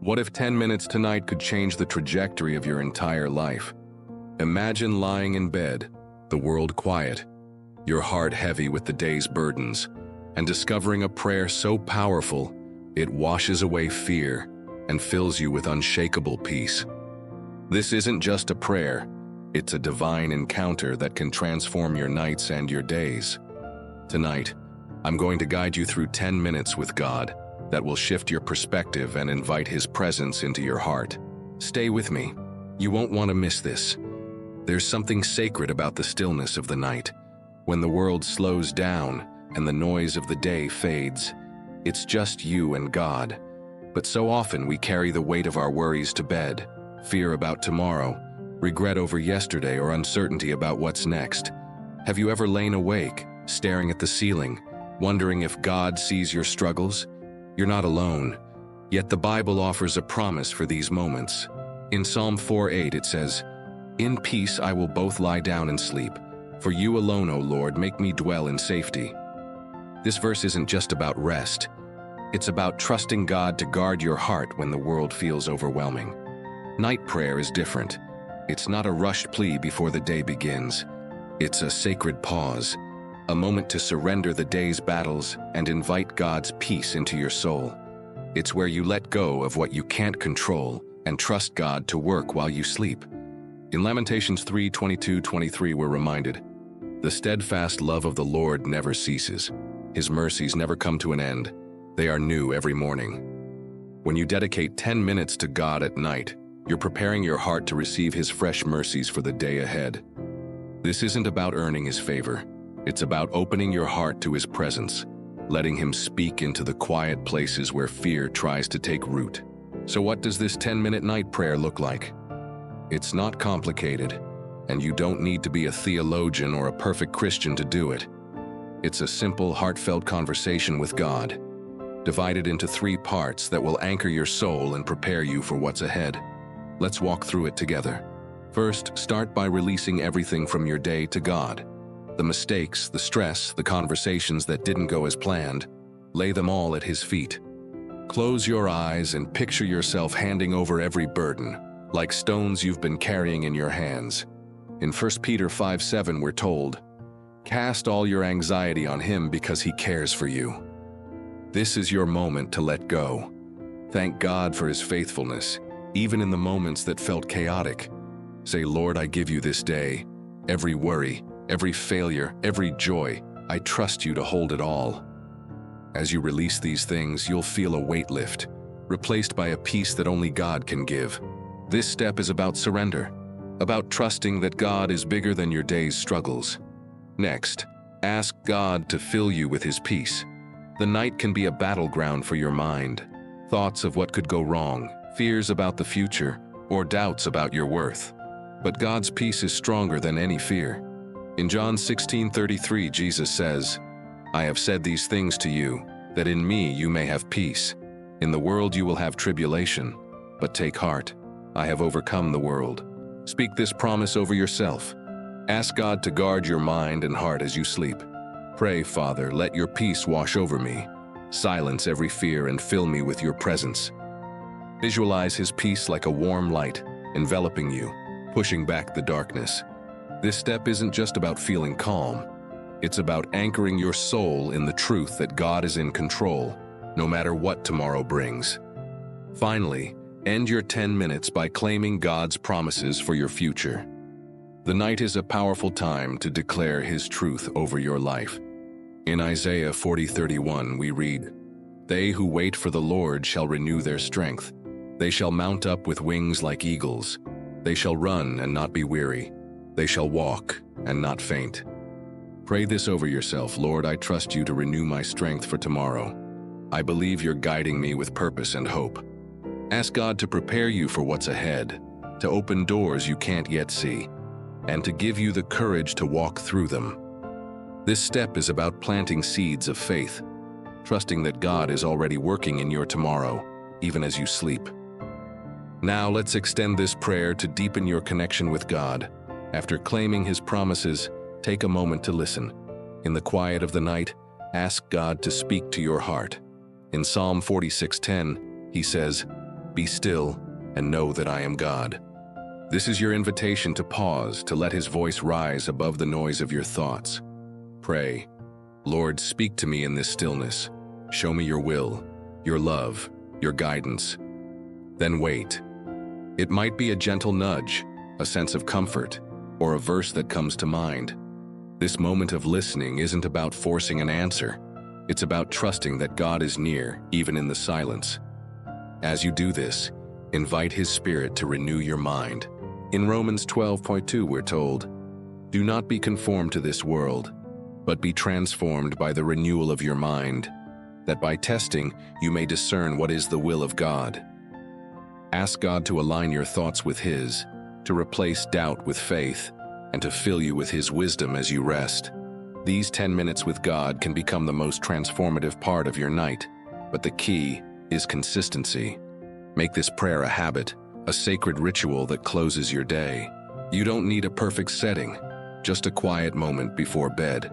What if 10 minutes tonight could change the trajectory of your entire life? Imagine lying in bed, the world quiet, your heart heavy with the day's burdens, and discovering a prayer so powerful it washes away fear and fills you with unshakable peace. This isn't just a prayer, it's a divine encounter that can transform your nights and your days. Tonight, I'm going to guide you through 10 minutes with God that will shift your perspective and invite His presence into your heart. Stay with me. You won't want to miss this. There's something sacred about the stillness of the night. When the world slows down and the noise of the day fades, it's just you and God. But so often we carry the weight of our worries to bed, fear about tomorrow, regret over yesterday, or uncertainty about what's next. Have you ever lain awake, staring at the ceiling, wondering if God sees your struggles? You're not alone. Yet the Bible offers a promise for these moments. In Psalm 4:8 it says, "In peace I will both lie down and sleep. For you alone, O Lord, make me dwell in safety." This verse isn't just about rest. It's about trusting God to guard your heart when the world feels overwhelming. Night prayer is different. It's not a rushed plea before the day begins. It's a sacred pause, a moment to surrender the day's battles and invite God's peace into your soul. It's where you let go of what you can't control and trust God to work while you sleep. In Lamentations 3:22-23 we're reminded, "The steadfast love of the Lord never ceases. His mercies never come to an end. They are new every morning." When you dedicate 10 minutes to God at night, you're preparing your heart to receive His fresh mercies for the day ahead. This isn't about earning His favor. It's about opening your heart to His presence, letting Him speak into the quiet places where fear tries to take root. So what does this 10-minute night prayer look like? It's not complicated, and you don't need to be a theologian or a perfect Christian to do it. It's a simple, heartfelt conversation with God, divided into 3 parts that will anchor your soul and prepare you for what's ahead. Let's walk through it together. First, start by releasing everything from your day to God. The mistakes, the stress, the conversations that didn't go as planned, lay them all at His feet. Close your eyes and picture yourself handing over every burden, like stones you've been carrying in your hands. In 1 Peter 5:7 we're told, "Cast all your anxiety on Him because He cares for you." This is your moment to let go. Thank God for His faithfulness, even in the moments that felt chaotic. Say, "Lord, I give you this day, every worry, every failure, every joy. I trust you to hold it all." As you release these things, you'll feel a weight lift, replaced by a peace that only God can give. This step is about surrender, about trusting that God is bigger than your day's struggles. Next, ask God to fill you with His peace. The night can be a battleground for your mind. Thoughts of what could go wrong, fears about the future, or doubts about your worth. But God's peace is stronger than any fear. In John 16:33, Jesus says, "I have said these things to you, that in me you may have peace. In the world you will have tribulation, but take heart. I have overcome the world." Speak this promise over yourself. Ask God to guard your mind and heart as you sleep. Pray, "Father, let your peace wash over me. Silence every fear and fill me with your presence." Visualize His peace like a warm light, enveloping you, pushing back the darkness. This step isn't just about feeling calm. It's about anchoring your soul in the truth that God is in control, no matter what tomorrow brings. Finally, end your 10 minutes by claiming God's promises for your future. The night is a powerful time to declare His truth over your life. In Isaiah 40:31 we read, "They who wait for the Lord shall renew their strength. They shall mount up with wings like eagles. They shall run and not be weary. They shall walk and not faint." Pray this over yourself. "Lord, I trust you to renew my strength for tomorrow. I believe you're guiding me with purpose and hope." Ask God to prepare you for what's ahead, to open doors you can't yet see, and to give you the courage to walk through them. This step is about planting seeds of faith, trusting that God is already working in your tomorrow, even as you sleep. Now let's extend this prayer to deepen your connection with God. After claiming His promises, take a moment to listen. In the quiet of the night, ask God to speak to your heart. In Psalm 46:10, He says, Be still and know that I am God. This is your invitation to pause, to let His voice rise above the noise of your thoughts. Pray, Lord, speak to me in this stillness. Show me your will, your love, your guidance. Then wait. It might be a gentle nudge, a sense of comfort, or a verse that comes to mind. This moment of listening isn't about forcing an answer. It's about trusting that God is near, even in the silence. As you do this, invite His Spirit to renew your mind. In Romans 12:2, we're told, "Do not be conformed to this world, but be transformed by the renewal of your mind, that by testing you may discern what is the will of God." Ask God to align your thoughts with His, to replace doubt with faith, and to fill you with His wisdom as you rest. These 10 minutes with God can become the most transformative part of your night, but the key is consistency. Make this prayer a habit, a sacred ritual that closes your day. You don't need a perfect setting, just a quiet moment before bed.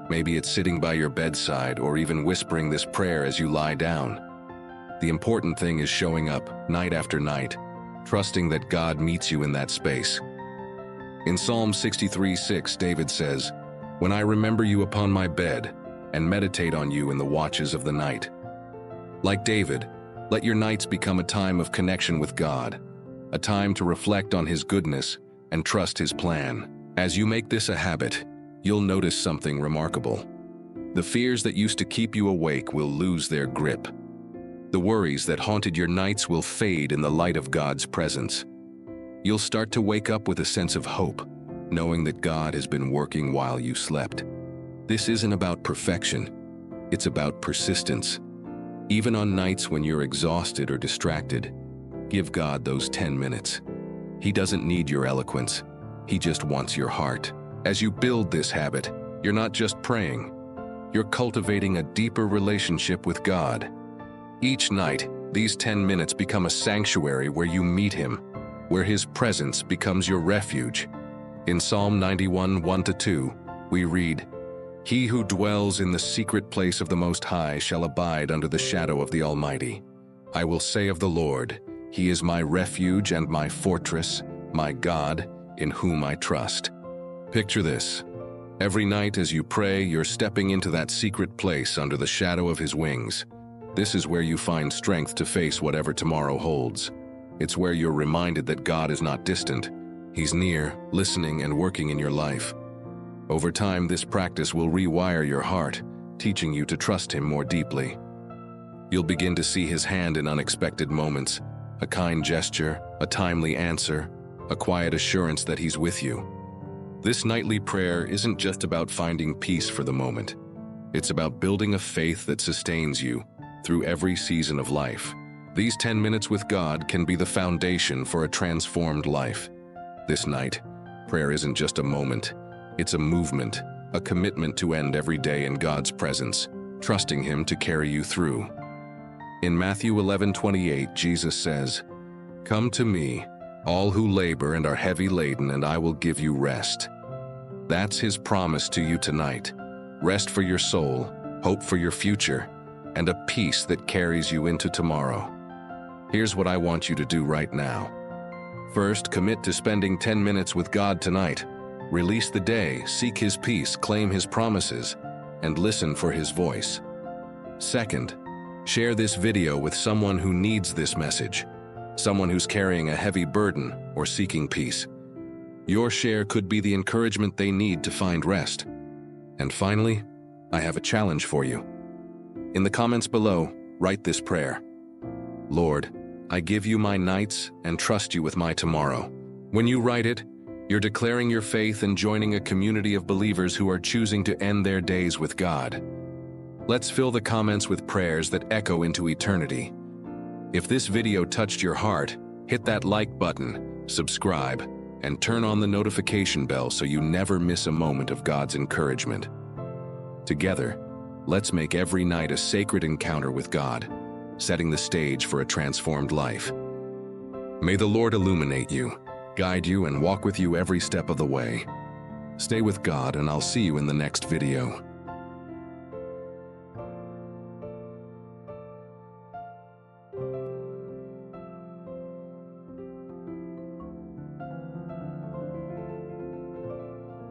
Maybe it's sitting by your bedside or even whispering this prayer as you lie down. The important thing is showing up night after night, trusting that God meets you in that space. In Psalm 63:6, David says, "When I remember you upon my bed and meditate on you in the watches of the night." Like David, let your nights become a time of connection with God, a time to reflect on His goodness and trust His plan. As you make this a habit, you'll notice something remarkable. The fears that used to keep you awake will lose their grip. The worries that haunted your nights will fade in the light of God's presence. You'll start to wake up with a sense of hope, knowing that God has been working while you slept. This isn't about perfection, it's about persistence. Even on nights when you're exhausted or distracted, give God those 10 minutes. He doesn't need your eloquence, He just wants your heart. As you build this habit, you're not just praying, you're cultivating a deeper relationship with God. Each night, these 10 minutes become a sanctuary where you meet Him, where His presence becomes your refuge. In Psalm 91:1-2, we read, "He who dwells in the secret place of the Most High shall abide under the shadow of the Almighty. I will say of the Lord, He is my refuge and my fortress, my God, in whom I trust." Picture this. Every night as you pray, you're stepping into that secret place under the shadow of His wings. This is where you find strength to face whatever tomorrow holds. It's where you're reminded that God is not distant. He's near, listening and working in your life. Over time, this practice will rewire your heart, teaching you to trust Him more deeply. You'll begin to see His hand in unexpected moments, a kind gesture, a timely answer, a quiet assurance that He's with you. This nightly prayer isn't just about finding peace for the moment. It's about building a faith that sustains you through every season of life. These 10 minutes with God can be the foundation for a transformed life. This night, prayer isn't just a moment. It's a movement, a commitment to end every day in God's presence, trusting Him to carry you through. In Matthew 11:28, Jesus says, "Come to me, all who labor and are heavy laden, and I will give you rest." That's His promise to you tonight. Rest for your soul, hope for your future, and a peace that carries you into tomorrow. Here's what I want you to do right now. First, commit to spending 10 minutes with God tonight. Release the day, seek His peace, claim His promises, and listen for His voice. Second, share this video with someone who needs this message, someone who's carrying a heavy burden or seeking peace. Your share could be the encouragement they need to find rest. And finally, I have a challenge for you. In the comments below, write this prayer. Lord, I give you my nights and trust you with my tomorrow. When you write it, you're declaring your faith and joining a community of believers who are choosing to end their days with God. Let's fill the comments with prayers that echo into eternity. If this video touched your heart, hit that like button, subscribe, and turn on the notification bell so you never miss a moment of God's encouragement. Together, let's make every night a sacred encounter with God, setting the stage for a transformed life. May the Lord illuminate you, guide you, and walk with you every step of the way. Stay with God, and I'll see you in the next video.